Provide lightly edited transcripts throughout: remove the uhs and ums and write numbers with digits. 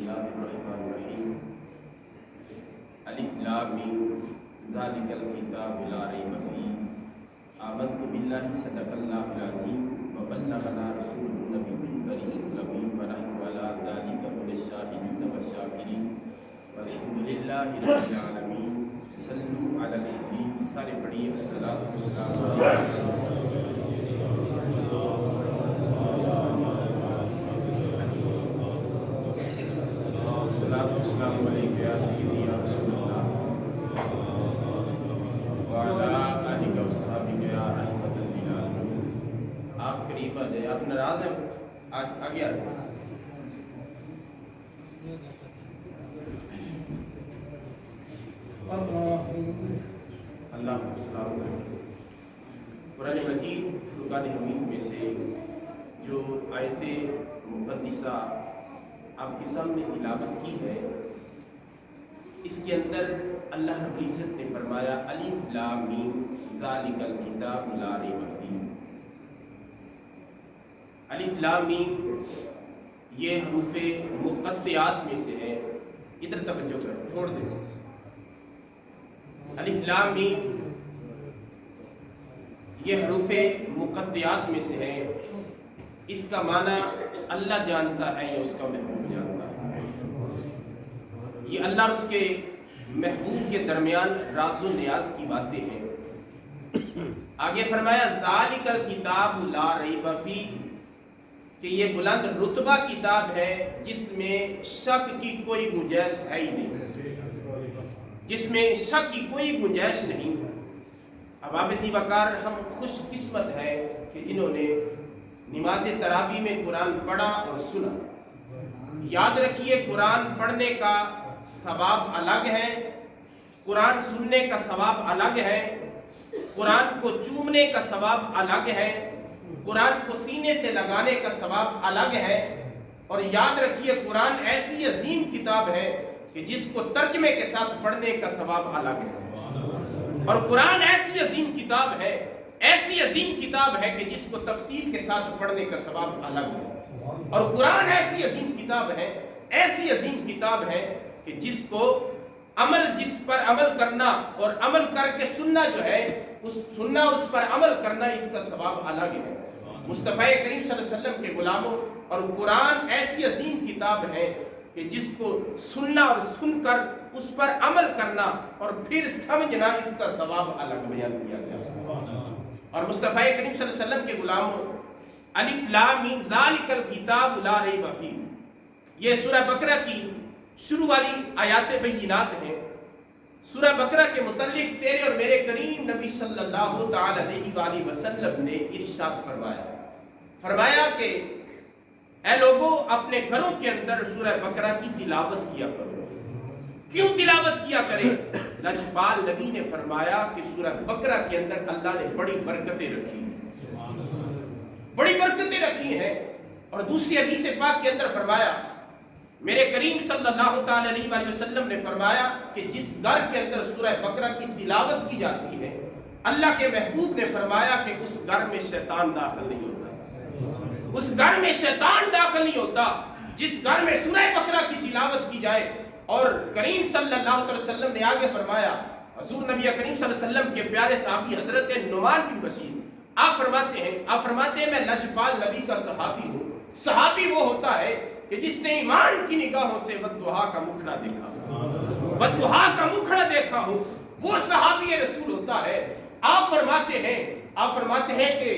बिस्मिल्लाहिर्रहमानिर्रहीम। अलिफ लाम मीम ज़ालिकल किताबु ला रैब फ़ीह आमन्तु बिल्लाहि सदक़ल्लाहुल अज़ीम व बल्लगना रसूलुन नबियुल करीमुल अमीन व नहनु अला ज़ालिका मिनश शाहिदीन व शाकिरीन वल्हम्दुलिल्लाहि रब्बिल आलमीन। सल्लु अलल हबीब। सारे पढ़िए अस्सलातु वस्सलामु अलैका या सय्यदी या रसूलल्लाह व अला आलिका व सहाबिका या रहमतल लिल आलमीन। आप करीब आ जाए। आप नाराज हैं? आगे आ जाए। अल्लाह कुरान मजीद फुरकान हमीद में से जो आयते मुक़द्दिसा आपके सामने तिलावत की है, इसके अंदर अल्लाह रब्बुल इज़्ज़त ने फरमाया अलिफ लाम मीम ज़ालिकल किताबु ला रैब फ़ीह। अलिफ लाम मीम ये हरूफ़े मुक़त्तिआत में से है। इधर तवज्जो करो, छोड़ दो। अलिफ लाम मीम ये हरूफ़े मुक़त्तिआत में से है। इसका माना अल्लाह जानता है या उसका महबूब जानता है। ये अल्लाह और उसके महबूब के दरमियान राज़ो नियाज की बातें हैं। आगे फरमाया ज़ालिकल किताबु ला रैब फ़ीह कि ये बुलंद रुतबा किताब है जिसमें शक की कोई गुंजाइश है ही नहीं, जिसमें शक की कोई गुंजाइश नहीं। अब आप इसी वकार हम खुशकिस्मत है कि जिन्होंने नमाज़ तरावी में कुरान पढ़ा और सुना। याद रखिए, कुरान पढ़ने का सवाब अलग है, कुरान सुनने का सवाब अलग है, कुरान को चूमने का सवाब अलग है, कुरान को सीने से लगाने का सवाब अलग है। और याद रखिए, कुरान ऐसी अजीम किताब है कि जिसको तर्जमे के साथ पढ़ने का सवाब अलग है। और कुरान ऐसी अजीम किताब है, ऐसी अजीम किताब है कि जिसको तफसीर के साथ पढ़ने का सवाब अलग है। और कुरान ऐसी अजीम किताब है, ऐसी अजीम किताब है कि जिसको जिस पर अमल करना और अमल करके सुनना जो है, उस सुनना उस पर अमल करना, इसका सवाब अलग है। मुस्तफ़ा करीम सल्लल्लाहु अलैहि वसल्लम के गुलामों, और कुरान ऐसी अजीम किताब है कि जिसको सुनना और सुनकर उस पर अमल करना और फिर समझना, इसका सवाब अलग बयान किया गया। और मुस्तफ़ा करीम सल्लल्लाहु अलैहि वसल्लम के गुलामों, अलिफ लाम मीम ज़ालिकल किताबु ला रैब फ़ीह ये सूरह बकरा की शुरू वाली आयात बय्यिनात हैं। सूरह बकरा के मुतल्लिक तेरे और मेरे करीम नबी सल्लल्लाहु तआला अलैहि वसल्लम ने इरशाद फरमाया कि ऐ लोगों, अपने घरों के अंदर सूरह बकरा की तिलावत किया करो। क्यों तिलावत किया करें? लजपाल नबी ने फरमाया कि सूरह बकरा के अंदर अल्लाह ने बड़ी बरकतें रखी हैं, बड़ी बरकतें रखी हैं। और दूसरी हदीस पाक के अंदर फरमाया, मेरे करीम सल्लल्लाहु तआला अलैहि वसल्लम ने फरमाया कि जिस घर के अंदर सूरह बकरा की तिलावत की जाती है, अल्लाह के महबूब ने फरमाया कि उस घर में शैतान दाखिल नहीं होता, उस घर में शैतान दाखिल नहीं होता। जिस घर में सूरह बकरा की तिलावत की जाए। और करीम सल्लल्लाहु अलैहि वसल्लम ने आगे फरमाया, हुजूर नबी करीम सल्लल्लाहु अलैहि वसल्लम के प्यारे साहबी हजरत नुमान बिन बशीर, आप फरमाते हैं मैं लजपाल नबी का सहाबी हूँ। सहाबी वो होता है कि जिसने ईमान की निगाहों से बद्दुहा का मुखड़ा देखा, बद्दुहा का मुखड़ा देखा हो, वो सहाबी रसूल होता है। आप फरमाते हैं कि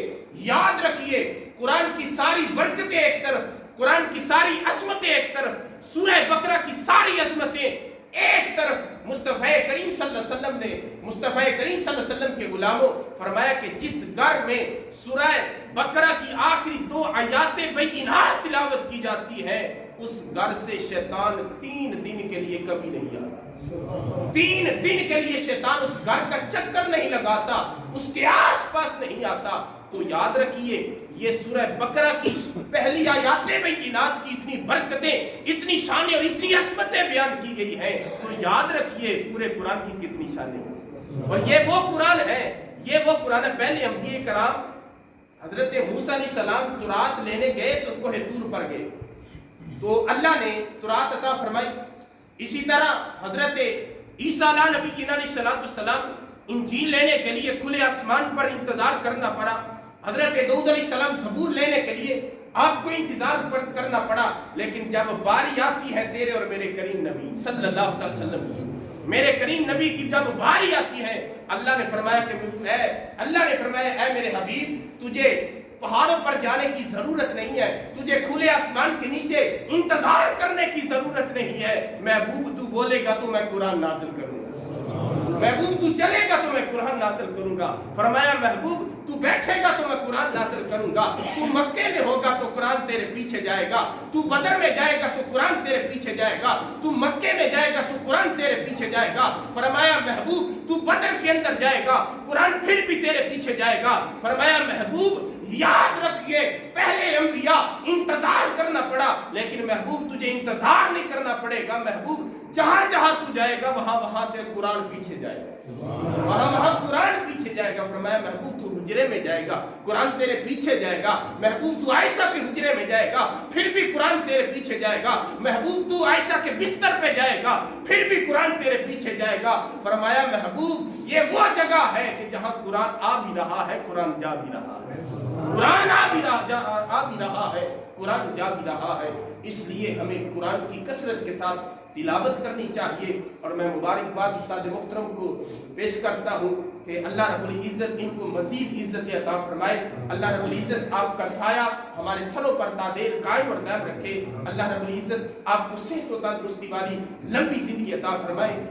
याद रखिए, कुरान की सारी बरकतें एक तरफ, कुरान की सारी अज़मतें एक तरफ, सूरह बकरा की सारी अज़मतें एक तरफ। मुस्तफ़ा करीम सल्लल्लाहु अलैहि वसल्लम के गुलामों, फरमाया कि जिस घर में सूरह बकरा की आखिरी 2 आयातें बय्यिनात तिलावत की जाती है, उस घर से शैतान 3 दिन के लिए कभी नहीं आता। 3 दिन के लिए शैतान उस घर का चक्कर नहीं लगाता, उसके आस पास नहीं आता। तो याद रखिए, ये सूरह बकरा की पहली आयातें बय्यिनात की इतनी बरकतें, इतनी शानें और इतनी अज़मतें बयान की गई हैं। तो याद रखिए पूरे कुरान की कितनी शानें हैं। और ये वो कुरान है, ये वो कुरान है। पहले अंबिया कराम हजरत मूसा अलैहिस्सलाम तुरात लेने गए तो कोहे तूर पर गए। تو اللہ نے تورات عطا فرمائی. اسی طرح حضرت عیسیٰ نبی علیہ السلام انجیل لینے کے لیے کھلے آسمان پر انتظار کرنا پڑا. حضرت داؤد علیہ السلام زبور لینے کے لیے آپ کو انتظار کرنا پڑا. لیکن جب باری آتی ہے تیرے اور میرے کریم نبی صلی اللہ علیہ وسلم کی، میرے کریم نبی کی جب باری آتی ہے، اللہ نے فرمایا اے میرے حبیب، تجھے پہاڑوں پر جانے کی ضرورت نہیں ہے، تجھے کھلے آسمان کے نیچے انتظار کرنے کی ضرورت نہیں ہے. محبوب تو بولے گا تو میں قرآن نازل کروں گا، محبوب تو چلے گا تو میں قرآن نازل کروں گا. فرمایا محبوب تو بیٹھے گا تو میں قرآن نازل کروں گا، تو مکے میں ہوگا تو قرآن تیرے پیچھے جائے گا، تو بدر میں جائے گا تو قرآن تیرے پیچھے جائے گا، تو مکے میں جائے گا تو قرآن تیرے پیچھے جائے گا. فرمایا محبوب تو بدر کے اندر جائے گا، قرآن پھر بھی تیرے پیچھے جائے گا. فرمایا محبوب یاد رکھیے پہلے انبیاء انتظار کرنا پڑا، لیکن محبوب تجھے انتظار نہیں کرنا پڑے گا. محبوب جہاں جہاں تو جائے گا وہاں تیرے قرآن پیچھے جائے گا، وہاں قرآن پیچھے جائے گا. فرمایا محبوب تو حجرے میں جائے گا، قرآن تیرے پیچھے جائے گا. محبوب تو عائشہ کے حجرے میں جائے گا، پھر بھی قرآن تیرے پیچھے جائے گا. محبوب تو عائشہ کے بستر پہ جائے گا، پھر بھی قرآن تیرے پیچھے جائے گا. فرمایا محبوب یہ وہ جگہ ہے کہ جہاں قرآن آ بھی رہا ہے، قرآن جا بھی رہا ہے، قرآن آ بھی رہا ہے، قرآن جا بھی رہا ہے. اس لیے ہمیں قرآن کی کثرت کے ساتھ تلاوت کرنی چاہیے. اور میں مبارکباد استاد محترم کو پیش کرتا ہوں کہ اللہ رب العزت ان کو مزید عزت عطا فرمائے. اللہ رب العزت آپ کا سایہ ہمارے سروں پر دائر قائم اور دائم رکھے. اللہ رب العزت آپ کو صحت و تندرستی والی لمبی زندگی عطا فرمائے.